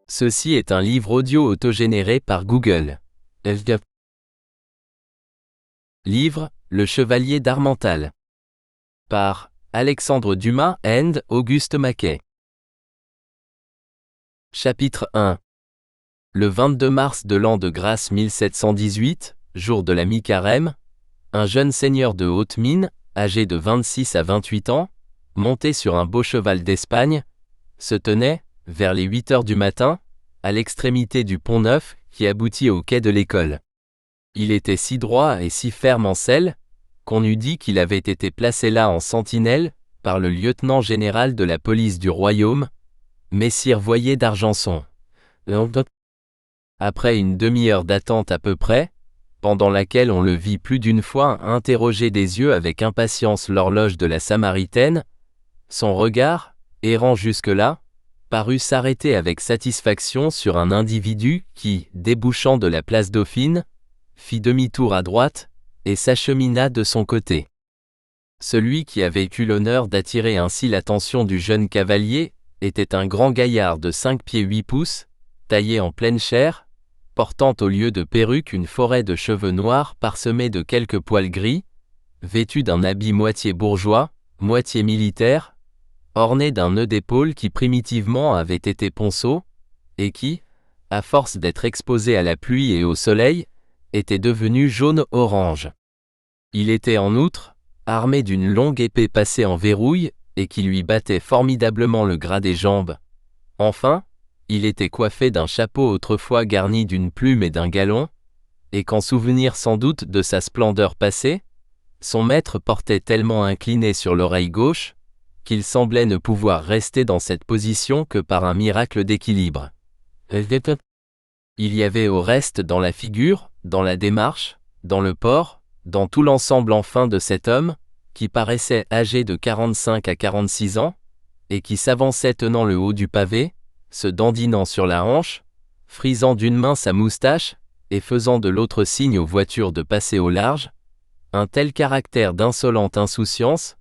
Ceci est un livre audio autogénéré par Google. Livre, Le Chevalier d'Harmental. Par Alexandre Dumas and Auguste Maquet. Chapitre 1. Le 22 mars de l'an de grâce 1718, jour de la mi-carême, un jeune seigneur de haute mine, âgé de 26 à 28 ans, monté sur un beau cheval d'Espagne, se tenait, vers les 8 heures du matin, à l'extrémité du pont Neuf qui aboutit au quai de l'école. Il était si droit et si ferme en selle, qu'on eût dit qu'il avait été placé là en sentinelle par le lieutenant général de la police du royaume, messire Voyer d'Argenson. Après une demi-heure d'attente à peu près, pendant laquelle on le vit plus d'une fois interroger des yeux avec impatience l'horloge de la Samaritaine, son regard, errant jusque-là, parut s'arrêter avec satisfaction sur un individu qui, débouchant de la place Dauphine, fit demi-tour à droite, et s'achemina de son côté. Celui qui avait eu l'honneur d'attirer ainsi l'attention du jeune cavalier était un grand gaillard de 5 pieds 8 pouces, taillé en pleine chair, portant au lieu de perruque une forêt de cheveux noirs parsemés de quelques poils gris, vêtu d'un habit moitié bourgeois, moitié militaire, orné d'un nœud d'épaule qui primitivement avait été ponceau, et qui, à force d'être exposé à la pluie et au soleil, était devenu jaune-orange. Il était en outre, armé d'une longue épée passée en verrouille, et qui lui battait formidablement le gras des jambes. Enfin, il était coiffé d'un chapeau autrefois garni d'une plume et d'un galon, et qu'en souvenir sans doute de sa splendeur passée, son maître portait tellement incliné sur l'oreille gauche, qu'il semblait ne pouvoir rester dans cette position que par un miracle d'équilibre. Il y avait au reste dans la figure, dans la démarche, dans le port, dans tout l'ensemble enfin de cet homme, qui paraissait âgé de 45 à 46 ans, et qui s'avançait tenant le haut du pavé, se dandinant sur la hanche, frisant d'une main sa moustache, et faisant de l'autre signe aux voitures de passer au large, un tel caractère d'insolente insouciance,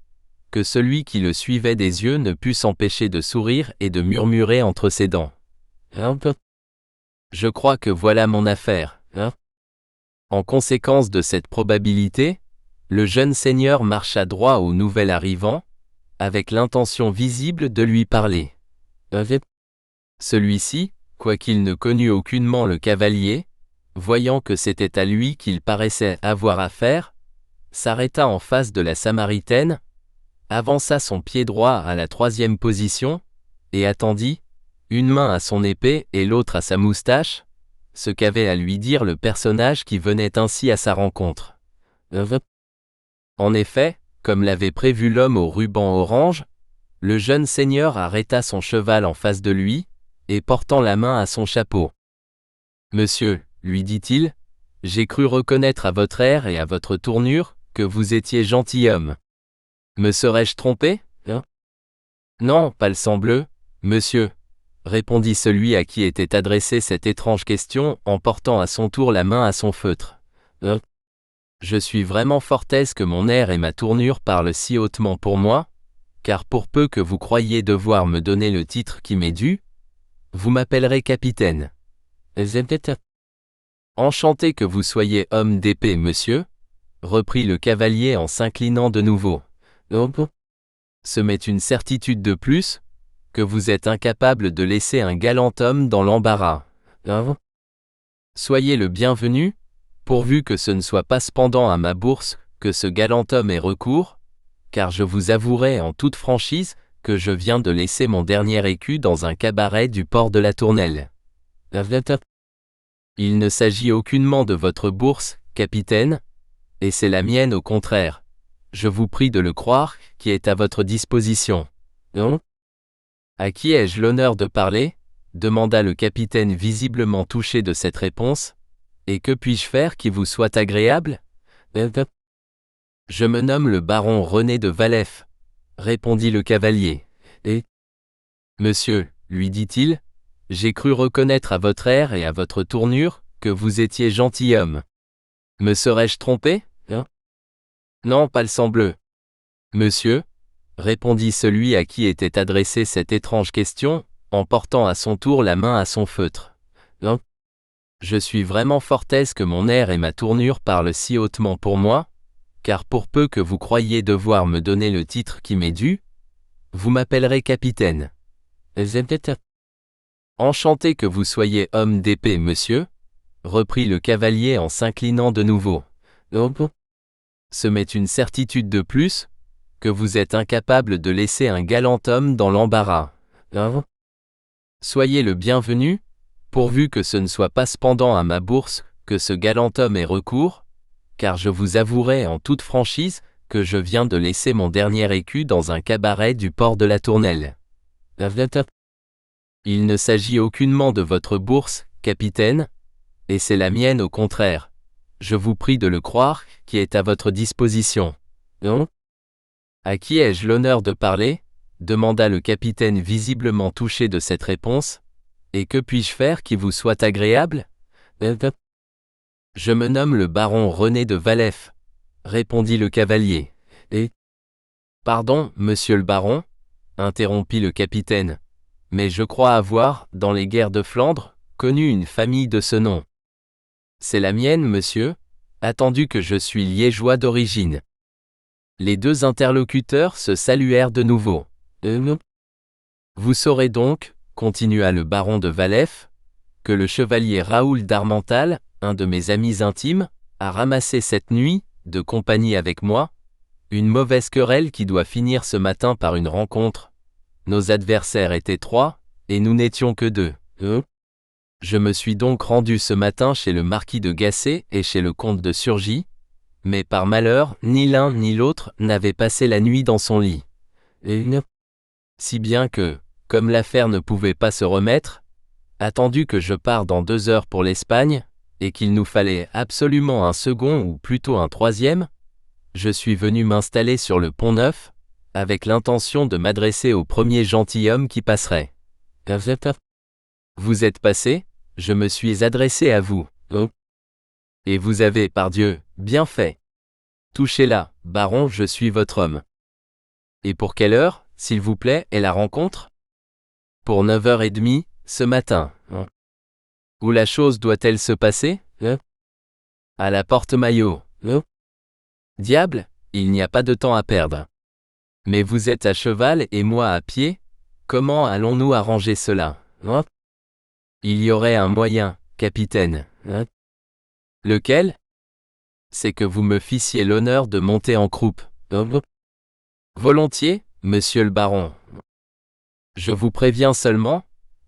que celui qui le suivait des yeux ne put s'empêcher de sourire et de murmurer entre ses dents. Je crois que voilà mon affaire. En conséquence de cette probabilité, le jeune seigneur marcha droit au nouvel arrivant, avec l'intention visible de lui parler. Celui-ci, quoiqu'il ne connût aucunement le cavalier, voyant que c'était à lui qu'il paraissait avoir affaire, s'arrêta en face de la Samaritaine, avança son pied droit à la 3e position, et attendit, une main à son épée et l'autre à sa moustache, ce qu'avait à lui dire le personnage qui venait ainsi à sa rencontre. En effet, comme l'avait prévu l'homme au ruban orange, le jeune seigneur arrêta son cheval en face de lui, et portant la main à son chapeau. « Monsieur, lui dit-il, j'ai cru reconnaître à votre air et à votre tournure que vous étiez gentilhomme. Me serais-je trompé, ? Non, palsambleu, monsieur, répondit celui à qui était adressée cette étrange question en portant à son tour la main à son feutre. Je suis vraiment fort aise que mon air et ma tournure parlent si hautement pour moi, car pour peu que vous croyiez devoir me donner le titre qui m'est dû, vous m'appellerez capitaine. Enchanté que vous soyez homme d'épée, monsieur, reprit le cavalier en s'inclinant de nouveau. Ce m'est une certitude de plus, que vous êtes incapable de laisser un galant homme dans l'embarras. Soyez le bienvenu, pourvu que ce ne soit pas cependant à ma bourse que ce galant homme ait recours, car je vous avouerai en toute franchise que je viens de laisser mon dernier écu dans un cabaret du port de la Tournelle. Il ne s'agit aucunement de votre bourse, capitaine, et c'est la mienne au contraire. Je vous prie de le croire, qui est à votre disposition. À qui ai-je l'honneur de parler ? Demanda le capitaine visiblement touché de cette réponse. Et que puis-je faire qui vous soit agréable ? Je me nomme le baron René de Valef, répondit le cavalier. Et monsieur, lui dit-il, j'ai cru reconnaître à votre air et à votre tournure que vous étiez gentilhomme. Me serais-je trompé ? Non, palsambleu. Monsieur, répondit celui à qui était adressée cette étrange question, en portant à son tour la main à son feutre. Hein? Je suis vraiment fort aise que mon air et ma tournure parlent si hautement pour moi, car pour peu que vous croyiez devoir me donner le titre qui m'est dû, vous m'appellerez capitaine. Enchanté que vous soyez homme d'épée, monsieur, reprit le cavalier en s'inclinant de nouveau. Ce m'est une certitude de plus, que vous êtes incapable de laisser un galant homme dans l'embarras. Soyez le bienvenu, pourvu que ce ne soit pas cependant à ma bourse que ce galant homme ait recours, car je vous avouerai en toute franchise que je viens de laisser mon dernier écu dans un cabaret du port de la Tournelle. Il ne s'agit aucunement de votre bourse, capitaine, et c'est la mienne au contraire. Je vous prie de le croire, qui est à votre disposition. À qui ai-je l'honneur de parler ? Demanda le capitaine visiblement touché de cette réponse. Et que puis-je faire qui vous soit agréable ? Je me nomme le baron René de Valef, répondit le cavalier. Et pardon, monsieur le baron, interrompit le capitaine, mais je crois avoir, dans les guerres de Flandre, connu une famille de ce nom. C'est la mienne, monsieur, attendu que je suis liégeois d'origine. Les deux interlocuteurs se saluèrent de nouveau. Vous saurez donc, continua le baron de Valef, que le chevalier Raoul d'Harmental, un de mes amis intimes, a ramassé cette nuit, de compagnie avec moi, une mauvaise querelle qui doit finir ce matin par une rencontre. Nos adversaires étaient 3, et nous n'étions que 2. Je me suis donc rendu ce matin chez le marquis de Gassé et chez le comte de Surgy, mais par malheur, ni l'un ni l'autre n'avait passé la nuit dans son lit. Si bien que, comme l'affaire ne pouvait pas se remettre, attendu que je pars dans 2 heures pour l'Espagne, et qu'il nous fallait absolument un second ou plutôt un troisième, je suis venu m'installer sur le Pont-Neuf, avec l'intention de m'adresser au premier gentilhomme qui passerait. Vous êtes passé, je me suis adressé à vous. Et vous avez, pardieu, bien fait. Touchez-la, baron, je suis votre homme. Et pour quelle heure, s'il vous plaît, est la rencontre ? Pour 9h30, ce matin. Où la chose doit-elle se passer ? À la Porte-Maillot. Diable, il n'y a pas de temps à perdre. Mais vous êtes à cheval et moi à pied, comment allons-nous arranger cela ? Il y aurait un moyen, capitaine. Lequel ? C'est que vous me fissiez l'honneur de monter en croupe. Volontiers, monsieur le baron. Je vous préviens seulement,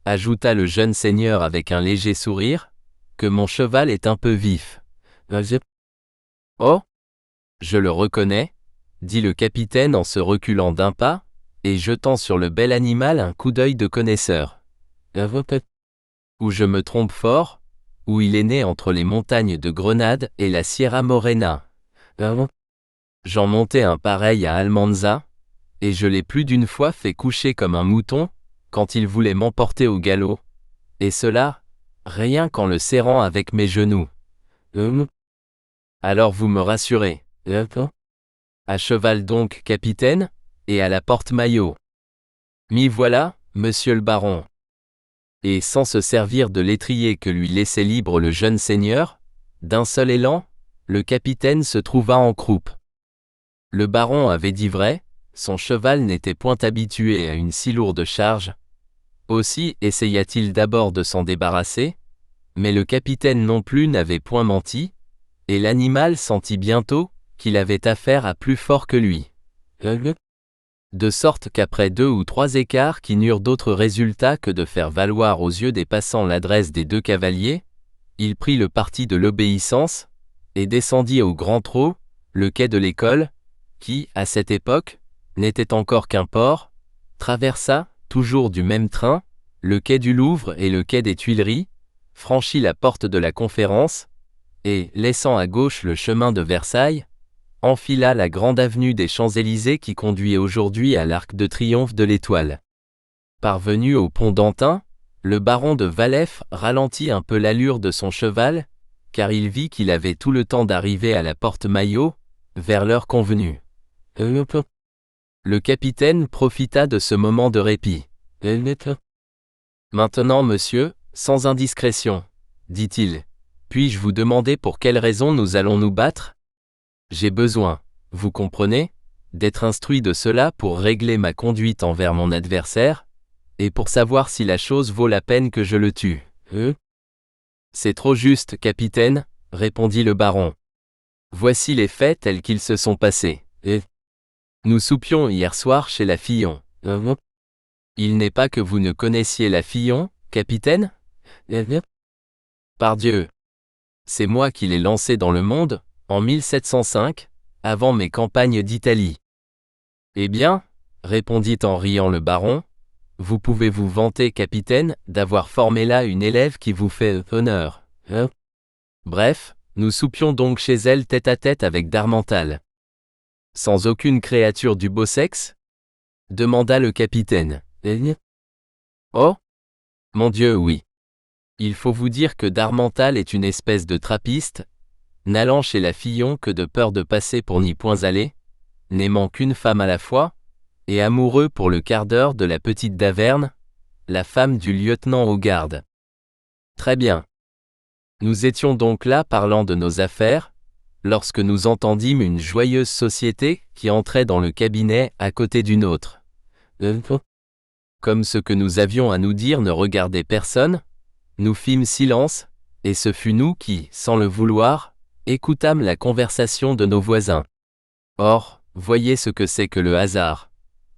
ajouta le jeune seigneur avec un léger sourire, que mon cheval est un peu vif. Oh ? Je le reconnais, dit le capitaine en se reculant d'un pas, et jetant sur le bel animal un coup d'œil de connaisseur. Ou je me trompe fort, ou il est né entre les montagnes de Grenade et la Sierra Morena. J'en montais un pareil à Almanza, et je l'ai plus d'une fois fait coucher comme un mouton, quand il voulait m'emporter au galop, et cela, rien qu'en le serrant avec mes genoux. Alors vous me rassurez. À cheval donc, capitaine, et à la Porte-Maillot. M'y voilà, monsieur le baron. Et sans se servir de l'étrier que lui laissait libre le jeune seigneur, d'un seul élan, le capitaine se trouva en croupe. Le baron avait dit vrai, son cheval n'était point habitué à une si lourde charge. Aussi essaya-t-il d'abord de s'en débarrasser, mais le capitaine non plus n'avait point menti, et l'animal sentit bientôt qu'il avait affaire à plus fort que lui. De sorte qu'après 2 ou 3 écarts qui n'eurent d'autre résultat que de faire valoir aux yeux des passants l'adresse des 2 cavaliers, il prit le parti de l'obéissance, et descendit au grand trot, le quai de l'école, qui, à cette époque, n'était encore qu'un port, traversa, toujours du même train, le quai du Louvre et le quai des Tuileries, franchit la porte de la Conférence, et, laissant à gauche le chemin de Versailles, enfila la grande avenue des Champs-Élysées qui conduit aujourd'hui à l'Arc de Triomphe de l'Étoile. Parvenu au pont d'Antin, le baron de Valef ralentit un peu l'allure de son cheval, car il vit qu'il avait tout le temps d'arriver à la Porte-Maillot, vers l'heure convenue. Le capitaine profita de ce moment de répit. Maintenant, monsieur, sans indiscrétion, dit-il, puis-je vous demander pour quelle raison nous allons nous battre? J'ai besoin, vous comprenez, d'être instruit de cela pour régler ma conduite envers mon adversaire, et pour savoir si la chose vaut la peine que je le tue. C'est trop juste, capitaine, répondit le baron. Voici les faits tels qu'ils se sont passés. Nous soupions hier soir chez la Fillon. Il n'est pas que vous ne connaissiez la Fillon, capitaine? Pardieu! C'est moi qui l'ai lancée dans le monde, en 1705, avant mes campagnes d'Italie. Eh bien, répondit en riant le baron, vous pouvez vous vanter, capitaine, d'avoir formé là une élève qui vous fait honneur. Bref, nous soupions donc chez elle tête-à-tête avec Darmental. Sans aucune créature du beau sexe? Demanda le capitaine. Oh? Mon Dieu, oui. Il faut vous dire que Darmental est une espèce de trappiste, n'allant chez la Fillon que de peur de passer pour n'y point aller, n'aimant qu'une femme à la fois, et amoureux pour le quart d'heure de la petite Daverne, la femme du lieutenant aux gardes. Très bien. Nous étions donc là parlant de nos affaires, lorsque nous entendîmes une joyeuse société qui entrait dans le cabinet à côté d'une autre. Comme ce que nous avions à nous dire ne regardait personne, nous fîmes silence, et ce fut nous qui, sans le vouloir, écoutâmes la conversation de nos voisins. Or, voyez ce que c'est que le hasard.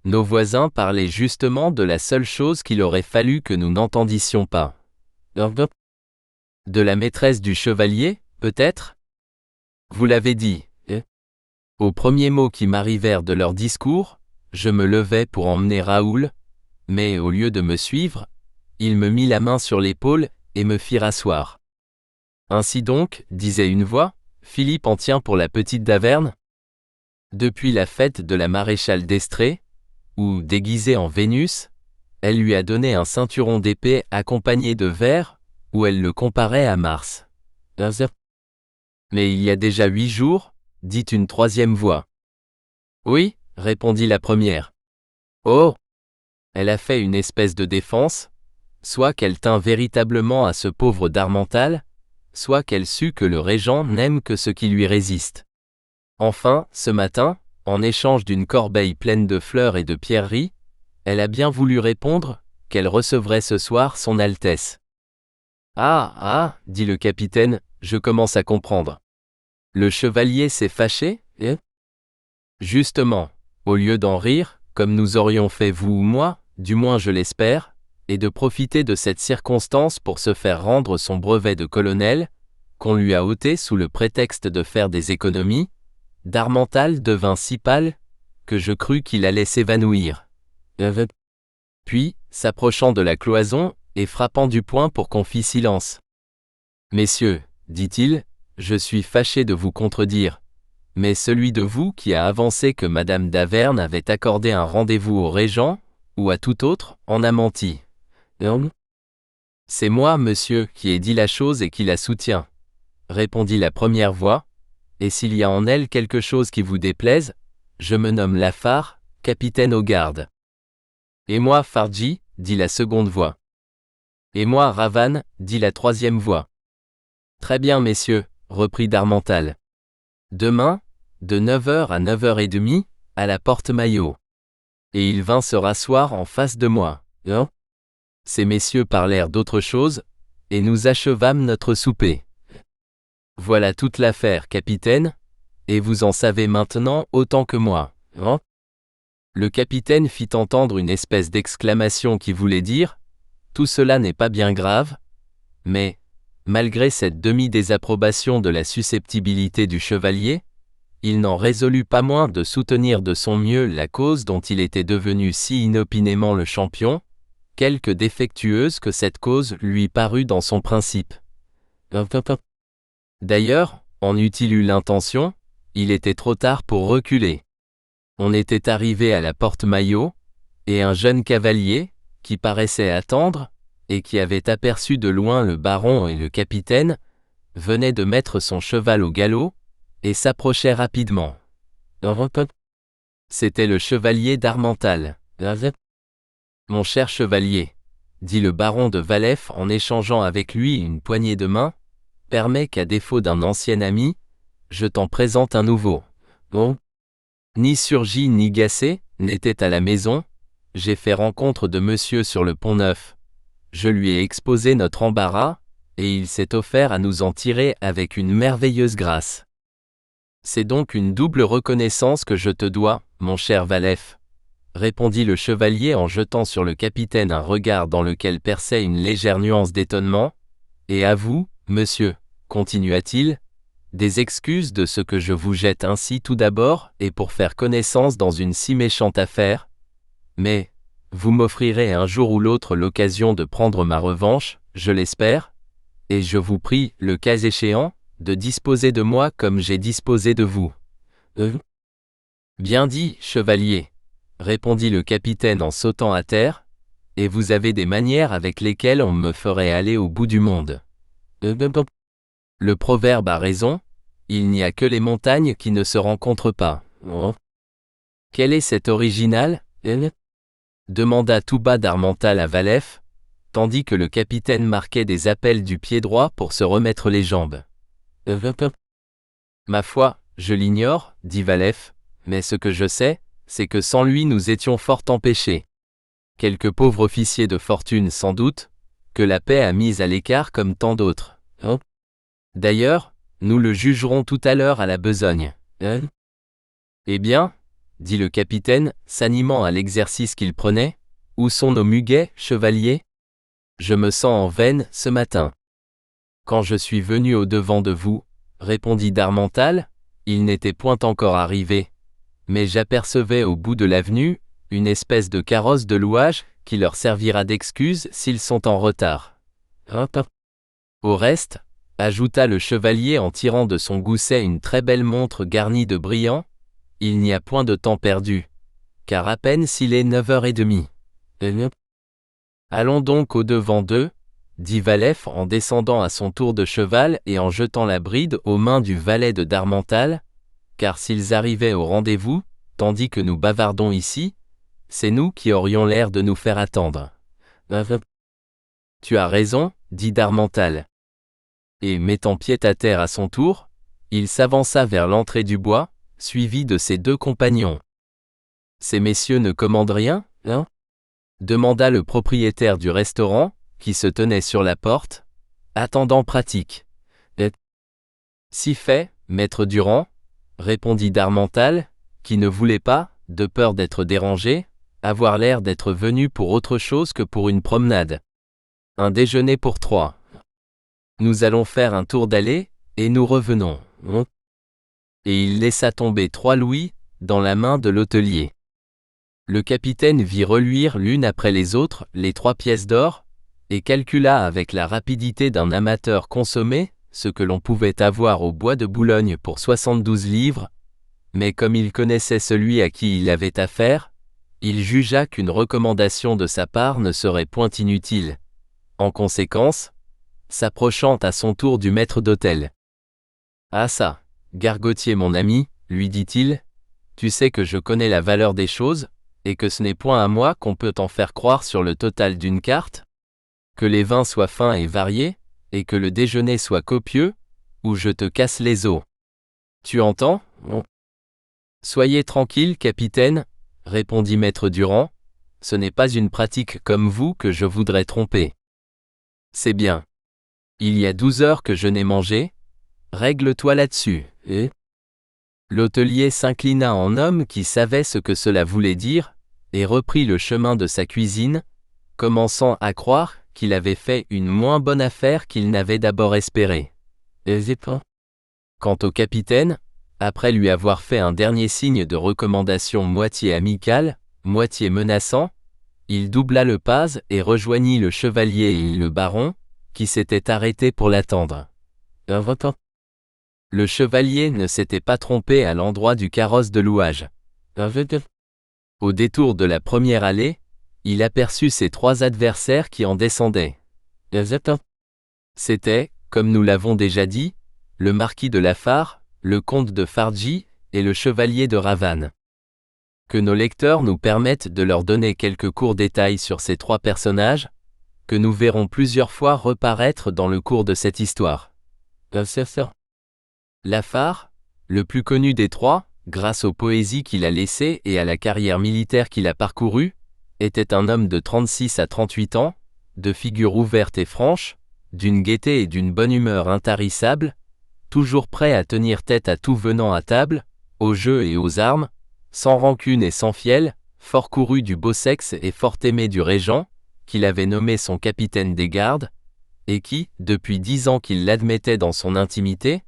Nos voisins parlaient justement de la seule chose qu'il aurait fallu que nous n'entendissions pas. De la maîtresse du chevalier, peut-être? Vous l'avez dit. Aux premiers mots qui m'arrivèrent de leur discours, je me levai pour emmener Raoul, mais au lieu de me suivre, il me mit la main sur l'épaule et me fit rasseoir. Ainsi donc, disait une voix, Philippe en tient pour la petite Daverne? Depuis la fête de la maréchale d'Estrée, où, déguisée en Vénus, elle lui a donné un ceinturon d'épée accompagné de verres, où elle le comparait à Mars. Mais il y a déjà 8 jours, dit une troisième voix. Oui, répondit la première. Oh! Elle a fait une espèce de défense, soit qu'elle tint véritablement à ce pauvre Darmental, soit qu'elle sut que le régent n'aime que ce qui lui résiste. Enfin, ce matin, en échange d'une corbeille pleine de fleurs et de pierreries, elle a bien voulu répondre qu'elle recevrait ce soir son Altesse. Ah, dit le capitaine, je commence à comprendre. Le chevalier s'est fâché, Justement, au lieu d'en rire, comme nous aurions fait vous ou moi, du moins je l'espère, et de profiter de cette circonstance pour se faire rendre son brevet de colonel, qu'on lui a ôté sous le prétexte de faire des économies, Darmental devint si pâle, que je crus qu'il allait s'évanouir. Puis, s'approchant de la cloison, et frappant du poing pour qu'on fît silence. Messieurs, dit-il, je suis fâché de vous contredire, mais celui de vous qui a avancé que Madame Daverne avait accordé un rendez-vous au régent, ou à tout autre, en a menti. C'est moi, monsieur, qui ai dit la chose et qui la soutient, répondit la première voix, et s'il y a en elle quelque chose qui vous déplaise, je me nomme Lafare, capitaine aux gardes. Et moi, Fardji, dit la seconde voix. Et moi, Ravane, dit la troisième voix. Très bien, messieurs, reprit Darmental. Demain, de 9h à 9h30, à la porte Maillot. Et il vint se rasseoir en face de moi. Ces messieurs parlèrent d'autre chose, et nous achevâmes notre souper. Voilà toute l'affaire, capitaine, et vous en savez maintenant autant que moi. Le capitaine fit entendre une espèce d'exclamation qui voulait dire « Tout cela n'est pas bien grave », mais, malgré cette demi-désapprobation de la susceptibilité du chevalier, il n'en résolut pas moins de soutenir de son mieux la cause dont il était devenu si inopinément le champion, quelque défectueuse que cette cause lui parût dans son principe. D'ailleurs, en eût-il eu l'intention, il était trop tard pour reculer. On était arrivé à la porte Maillot, et un jeune cavalier, qui paraissait attendre, et qui avait aperçu de loin le baron et le capitaine, venait de mettre son cheval au galop, et s'approchait rapidement. C'était le chevalier Darmental. Mon cher chevalier, dit le baron de Valef en échangeant avec lui une poignée de main, permets qu'à défaut d'un ancien ami, je t'en présente un nouveau. Bon. Ni Surgis ni Gasset n'étaient à la maison, j'ai fait rencontre de monsieur sur le Pont-Neuf. Je lui ai exposé notre embarras, et il s'est offert à nous en tirer avec une merveilleuse grâce. C'est donc une double reconnaissance que je te dois, mon cher Valef, répondit le chevalier en jetant sur le capitaine un regard dans lequel perçait une légère nuance d'étonnement, et à vous, monsieur, continua-t-il, des excuses de ce que je vous jette ainsi tout d'abord et pour faire connaissance dans une si méchante affaire, mais vous m'offrirez un jour ou l'autre l'occasion de prendre ma revanche, je l'espère, et je vous prie, le cas échéant, de disposer de moi comme j'ai disposé de vous. Bien dit, chevalier, répondit le capitaine en sautant à terre, et vous avez des manières avec lesquelles on me ferait aller au bout du monde. Le proverbe a raison, il n'y a que les montagnes qui ne se rencontrent pas. Quel est cet original, demanda tout bas d'Harmental à Valef, tandis que le capitaine marquait des appels du pied droit pour se remettre les jambes. Ma foi, je l'ignore, dit Valef, mais ce que je sais, c'est que sans lui nous étions fort empêchés. Quelque pauvre officier de fortune sans doute, que la paix a mis à l'écart comme tant d'autres. D'ailleurs, nous le jugerons tout à l'heure à la besogne. Eh bien, dit le capitaine, s'animant à l'exercice qu'il prenait, où sont nos muguets, chevalier? Je me sens en veine ce matin. Quand je suis venu au-devant de vous, répondit d'Harmental, il n'était point encore arrivé, mais j'apercevais au bout de l'avenue une espèce de carrosse de louage qui leur servira d'excuse s'ils sont en retard. Au reste, ajouta le chevalier en tirant de son gousset une très belle montre garnie de brillants, il n'y a point de temps perdu, car à peine s'il est 9h30. Allons donc au-devant d'eux, dit Valef en descendant à son tour de cheval et en jetant la bride aux mains du valet de d'Harmental, car s'ils arrivaient au rendez-vous, tandis que nous bavardons ici, c'est nous qui aurions l'air de nous faire attendre. Tu as raison, dit d'Harmental. Et mettant pied à terre à son tour, il s'avança vers l'entrée du bois, suivi de ses deux compagnons. Ces messieurs ne commandent rien, hein? Demanda le propriétaire du restaurant, qui se tenait sur la porte, attendant pratique. Si fait, maître Durand, répondit d'Harmental, qui ne voulait pas, de peur d'être dérangé, avoir l'air d'être venu pour autre chose que pour une promenade. Un déjeuner pour 3. Nous allons faire un tour d'allée, et nous revenons. Et il laissa tomber 3 louis, dans la main de l'hôtelier. Le capitaine vit reluire l'une après les autres les 3 pièces d'or, et calcula avec la rapidité d'un amateur consommé ce que l'on pouvait avoir au bois de Boulogne pour 72 livres, mais comme il connaissait celui à qui il avait affaire, il jugea qu'une recommandation de sa part ne serait point inutile. En conséquence, s'approchant à son tour du maître d'hôtel. « Ah ça, Gargotier mon ami, lui dit-il, tu sais que je connais la valeur des choses, et que ce n'est point à moi qu'on peut en faire croire sur le total d'une carte? Que les vins soient fins et variés, et que le déjeuner soit copieux, ou je te casse les os. Tu entends? Soyez tranquille, capitaine, répondit maître Durand, ce n'est pas une pratique comme vous que je voudrais tromper. C'est bien. Il y a 12 heures que je n'ai mangé, règle-toi là-dessus, L'hôtelier s'inclina en homme qui savait ce que cela voulait dire, et reprit le chemin de sa cuisine, commençant à croire qu'il avait fait une moins bonne affaire qu'il n'avait d'abord espéré. Quant au capitaine, après lui avoir fait un dernier signe de recommandation moitié amical, moitié menaçant, il doubla le pas et rejoignit le chevalier et le baron, qui s'étaient arrêtés pour l'attendre. Le chevalier ne s'était pas trompé à l'endroit du carrosse de louage. Au détour de la première allée, il aperçut ses 3 adversaires qui en descendaient. C'était, comme nous l'avons déjà dit, le marquis de Lafare, le comte de Fargy et le chevalier de Ravane. Que nos lecteurs nous permettent de leur donner quelques courts détails sur ces 3 personnages, que nous verrons plusieurs fois reparaître dans le cours de cette histoire. Lafare, le plus connu des trois, grâce aux poésies qu'il a laissées et à la carrière militaire qu'il a parcourue, était un homme de 36 à 38 ans, de figure ouverte et franche, d'une gaieté et d'une bonne humeur intarissables, toujours prêt à tenir tête à tout venant à table, aux jeux et aux armes, sans rancune et sans fiel, fort couru du beau sexe et fort aimé du régent, qu'il avait nommé son capitaine des gardes, et qui, depuis 10 ans qu'il l'admettait dans son intimité,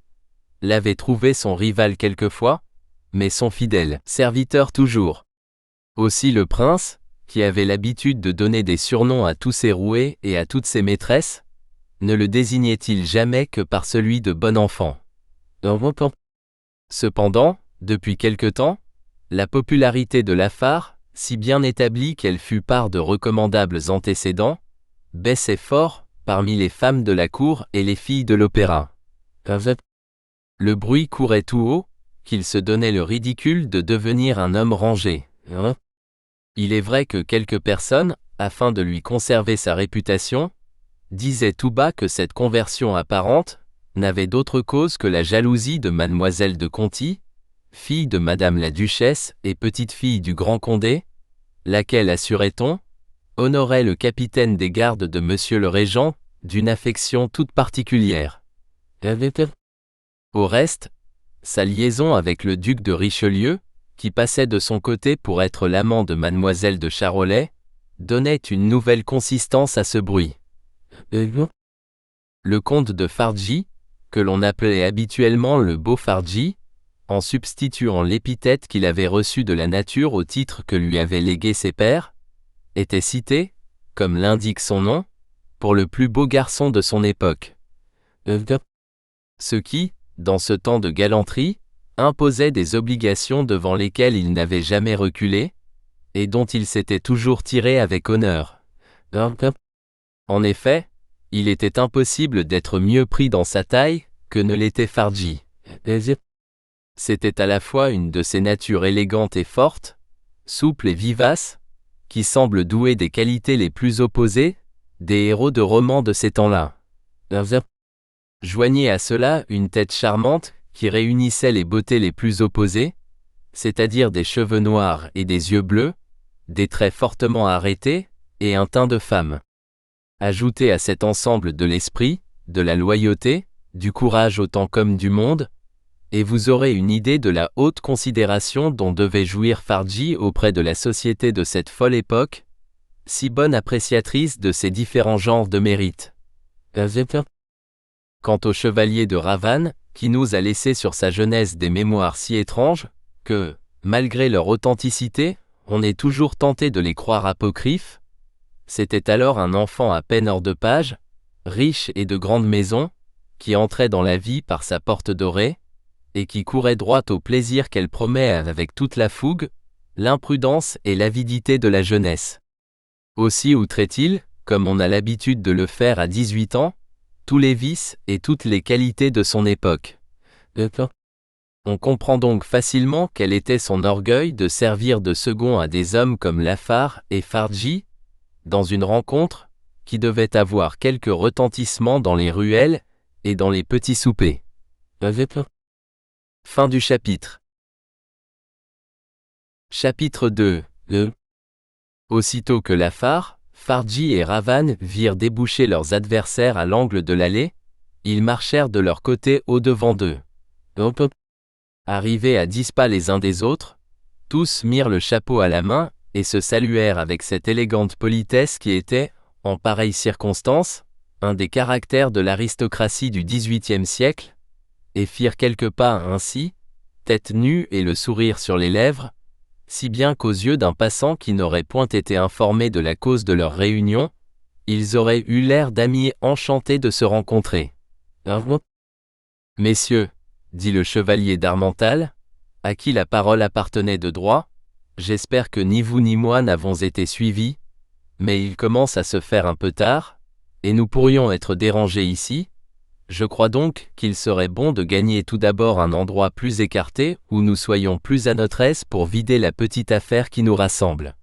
l'avait trouvé son rival quelquefois, mais son fidèle serviteur toujours. Aussi le prince, qui avait l'habitude de donner des surnoms à tous ses roués et à toutes ses maîtresses, ne le désignait-il jamais que par celui de bon enfant. Cependant, depuis quelque temps, la popularité de Lafare, si bien établie qu'elle fut part de recommandables antécédents, baissait fort parmi les femmes de la cour et les filles de l'opéra. Le bruit courait tout haut, qu'il se donnait le ridicule de devenir un homme rangé. Il est vrai que quelques personnes, afin de lui conserver sa réputation, disaient tout bas que cette conversion apparente n'avait d'autre cause que la jalousie de mademoiselle de Conti, fille de madame la duchesse et petite-fille du grand Condé, laquelle, assurait-on, honorait le capitaine des gardes de monsieur le régent d'une affection toute particulière. Au reste, sa liaison avec le duc de Richelieu, qui passait de son côté pour être l'amant de mademoiselle de Charolais, donnait une nouvelle consistance à ce bruit. Le comte de Fargy, que l'on appelait habituellement le beau Fargy, en substituant l'épithète qu'il avait reçue de la nature au titre que lui avaient légué ses pères, était cité, comme l'indique son nom, pour le plus beau garçon de son époque. Ce qui, dans ce temps de galanterie, imposait des obligations devant lesquelles il n'avait jamais reculé, et dont il s'était toujours tiré avec honneur. En effet, il était impossible d'être mieux pris dans sa taille que ne l'était Fargy. C'était à la fois une de ces natures élégantes et fortes, souples et vivaces, qui semblent douées des qualités les plus opposées, des héros de romans de ces temps-là. Joignez à cela une tête charmante qui réunissait les beautés les plus opposées, c'est-à-dire des cheveux noirs et des yeux bleus, des traits fortement arrêtés, et un teint de femme. Ajoutez à cet ensemble de l'esprit, de la loyauté, du courage autant comme du monde, et vous aurez une idée de la haute considération dont devait jouir Fargy auprès de la société de cette folle époque, si bonne appréciatrice de ces différents genres de mérite. Quant au chevalier de Ravane, qui nous a laissé sur sa jeunesse des mémoires si étranges, que, malgré leur authenticité, on est toujours tenté de les croire apocryphes, c'était alors un enfant à peine hors de page, riche et de grande maison, qui entrait dans la vie par sa porte dorée, et qui courait droit au plaisir qu'elle promet avec toute la fougue, l'imprudence et l'avidité de la jeunesse. Aussi outrait-il, comme on a l'habitude de le faire à 18 ans, tous les vices et toutes les qualités de son époque. On comprend donc facilement quel était son orgueil de servir de second à des hommes comme Lafare et Fargy, dans une rencontre qui devait avoir quelque retentissement dans les ruelles et dans les petits soupers. Fin du chapitre. Chapitre 2. Aussitôt que Lafare, Fargy et Ravane virent déboucher leurs adversaires à l'angle de l'allée, ils marchèrent de leur côté au-devant d'eux. Arrivés à 10 pas les uns des autres, tous mirent le chapeau à la main et se saluèrent avec cette élégante politesse qui était, en pareille circonstance, un des caractères de l'aristocratie du XVIIIe siècle, et firent quelques pas ainsi, tête nue et le sourire sur les lèvres, si bien qu'aux yeux d'un passant qui n'aurait point été informé de la cause de leur réunion, ils auraient eu l'air d'amis enchantés de se rencontrer. Messieurs, dit le chevalier d'Harmental, à qui la parole appartenait de droit, j'espère que ni vous ni moi n'avons été suivis, mais il commence à se faire un peu tard, et nous pourrions être dérangés ici. Je crois donc qu'il serait bon de gagner tout d'abord un endroit plus écarté où nous soyons plus à notre aise pour vider la petite affaire qui nous rassemble.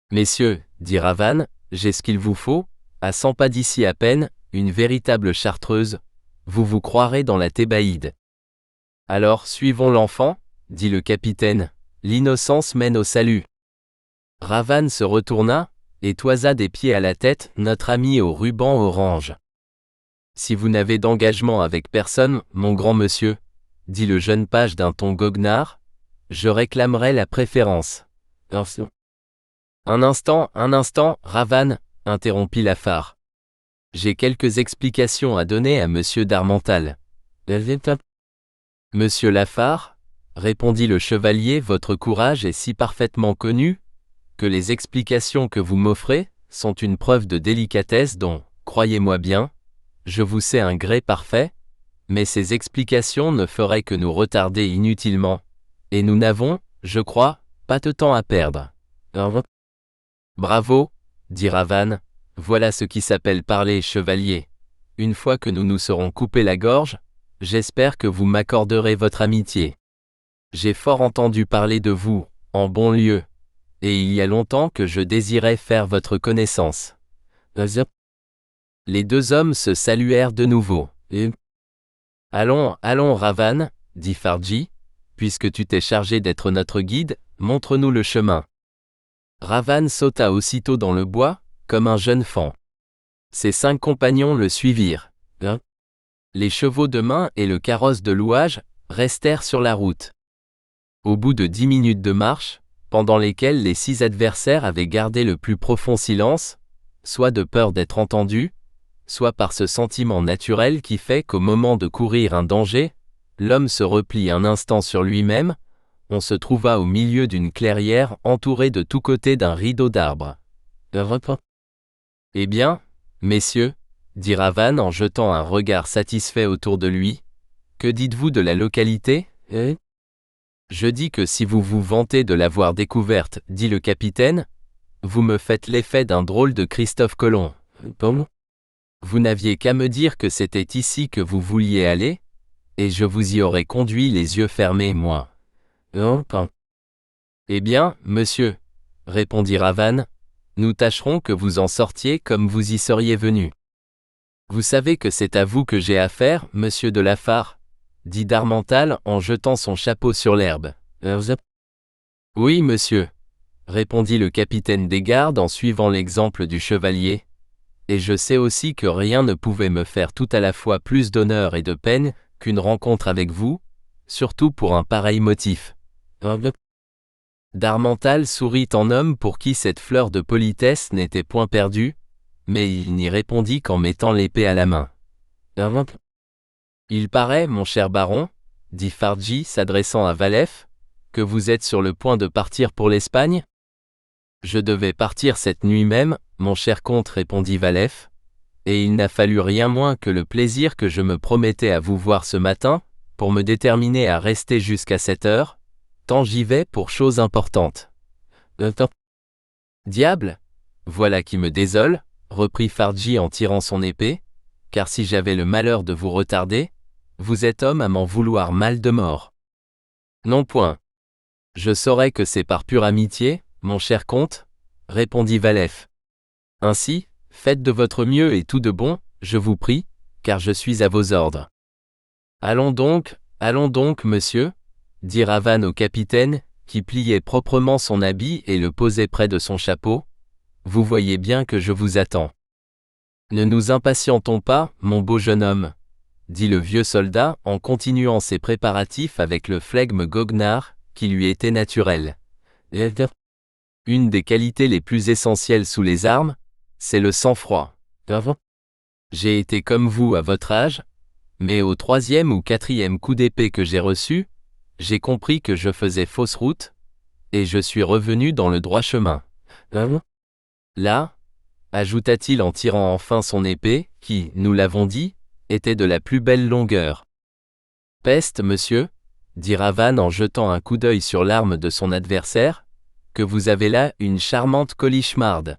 Messieurs, dit Ravane, j'ai ce qu'il vous faut, à 100 pas d'ici à peine, une véritable chartreuse, vous vous croirez dans la Thébaïde. Alors suivons l'enfant, dit le capitaine, l'innocence mène au salut. Ravan se retourna, et toisa des pieds à la tête notre ami au ruban orange. Si vous n'avez d'engagement avec personne, mon grand monsieur, dit le jeune page d'un ton goguenard, je réclamerai la préférence. Un instant, Ravan, interrompit Lafare. J'ai quelques explications à donner à monsieur d'Harmental. Monsieur Lafare, répondit le chevalier, votre courage est si parfaitement connu, que les explications que vous m'offrez sont une preuve de délicatesse dont, croyez-moi bien, je vous sais un gré parfait, mais ces explications ne feraient que nous retarder inutilement, et nous n'avons, je crois, pas de temps à perdre. Bravo, dit Ravan, voilà ce qui s'appelle parler, chevalier. Une fois que nous nous serons coupé la gorge, j'espère que vous m'accorderez votre amitié. J'ai fort entendu parler de vous, en bon lieu, et il y a longtemps que je désirais faire votre connaissance. Les deux hommes se saluèrent de nouveau. Allons, Ravan, dit Fardji, puisque tu t'es chargé d'être notre guide, montre-nous le chemin. Ravan sauta aussitôt dans le bois, comme un jeune faon. Ses 5 compagnons le suivirent. Les chevaux de main et le carrosse de louage restèrent sur la route. Au bout de 10 minutes de marche, pendant lesquelles les 6 adversaires avaient gardé le plus profond silence, soit de peur d'être entendus, soit par ce sentiment naturel qui fait qu'au moment de courir un danger, l'homme se replie un instant sur lui-même, on se trouva au milieu d'une clairière entourée de tous côtés d'un rideau d'arbres. Eh bien, messieurs, dit Ravan en jetant un regard satisfait autour de lui, que dites-vous de la localité, Je dis que si vous vous vantez de l'avoir découverte, dit le capitaine, vous me faites l'effet d'un drôle de Christophe Colomb. Vous n'aviez qu'à me dire que c'était ici que vous vouliez aller, et je vous y aurais conduit les yeux fermés, moi. Eh bien, monsieur, répondit Ravan, nous tâcherons que vous en sortiez comme vous y seriez venu. Vous savez que c'est à vous que j'ai affaire, monsieur de Lafare, dit d'Harmental en jetant son chapeau sur l'herbe. Oui, monsieur, répondit le capitaine des gardes en suivant l'exemple du chevalier, et je sais aussi que rien ne pouvait me faire tout à la fois plus d'honneur et de peine qu'une rencontre avec vous, surtout pour un pareil motif. D'Harmental sourit en homme pour qui cette fleur de politesse n'était point perdue, mais il n'y répondit qu'en mettant l'épée à la main. Il paraît, mon cher baron, dit Fardji s'adressant à Valef, que vous êtes sur le point de partir pour l'Espagne ? Je devais partir cette nuit même, mon cher comte, répondit Valef, et il n'a fallu rien moins que le plaisir que je me promettais à vous voir ce matin, pour me déterminer à rester jusqu'à cette heure, tant j'y vais pour chose importante. Diable, voilà qui me désole, reprit Fardji en tirant son épée, car si j'avais le malheur de vous retarder, vous êtes homme à m'en vouloir mal de mort. Non point. Je saurais que c'est par pure amitié, mon cher comte, répondit Valef. Ainsi, faites de votre mieux et tout de bon, je vous prie, car je suis à vos ordres. Allons donc, monsieur, dit Ravan au capitaine, qui pliait proprement son habit et le posait près de son chapeau. Vous voyez bien que je vous attends. Ne nous impatientons pas, mon beau jeune homme, dit le vieux soldat en continuant ses préparatifs avec le flegme goguenard qui lui était naturel. Une des qualités les plus essentielles sous les armes, c'est le sang-froid. J'ai été comme vous à votre âge, mais au 3e ou 4e coup d'épée que j'ai reçu, j'ai compris que je faisais fausse route, et je suis revenu dans le droit chemin. Là, ajouta-t-il en tirant enfin son épée, qui, nous l'avons dit, était de la plus belle longueur. Peste, monsieur, dit Ravan en jetant un coup d'œil sur l'arme de son adversaire, que vous avez là une charmante colichemarde.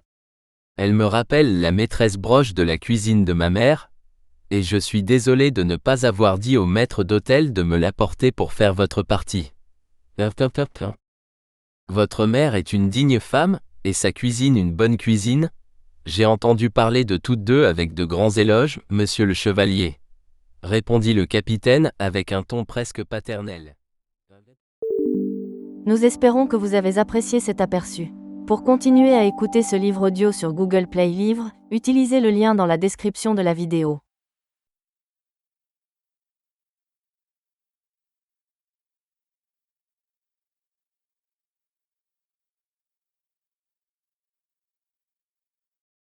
Elle me rappelle la maîtresse broche de la cuisine de ma mère, et je suis désolé de ne pas avoir dit au maître d'hôtel de me l'apporter pour faire votre partie. Votre mère est une digne femme, et sa cuisine une bonne cuisine, J'ai entendu parler de toutes deux avec de grands éloges, monsieur le chevalier, répondit le capitaine avec un ton presque paternel. Nous espérons que vous avez apprécié cet aperçu. Pour continuer à écouter ce livre audio sur Google Play Livres, utilisez le lien dans la description de la vidéo.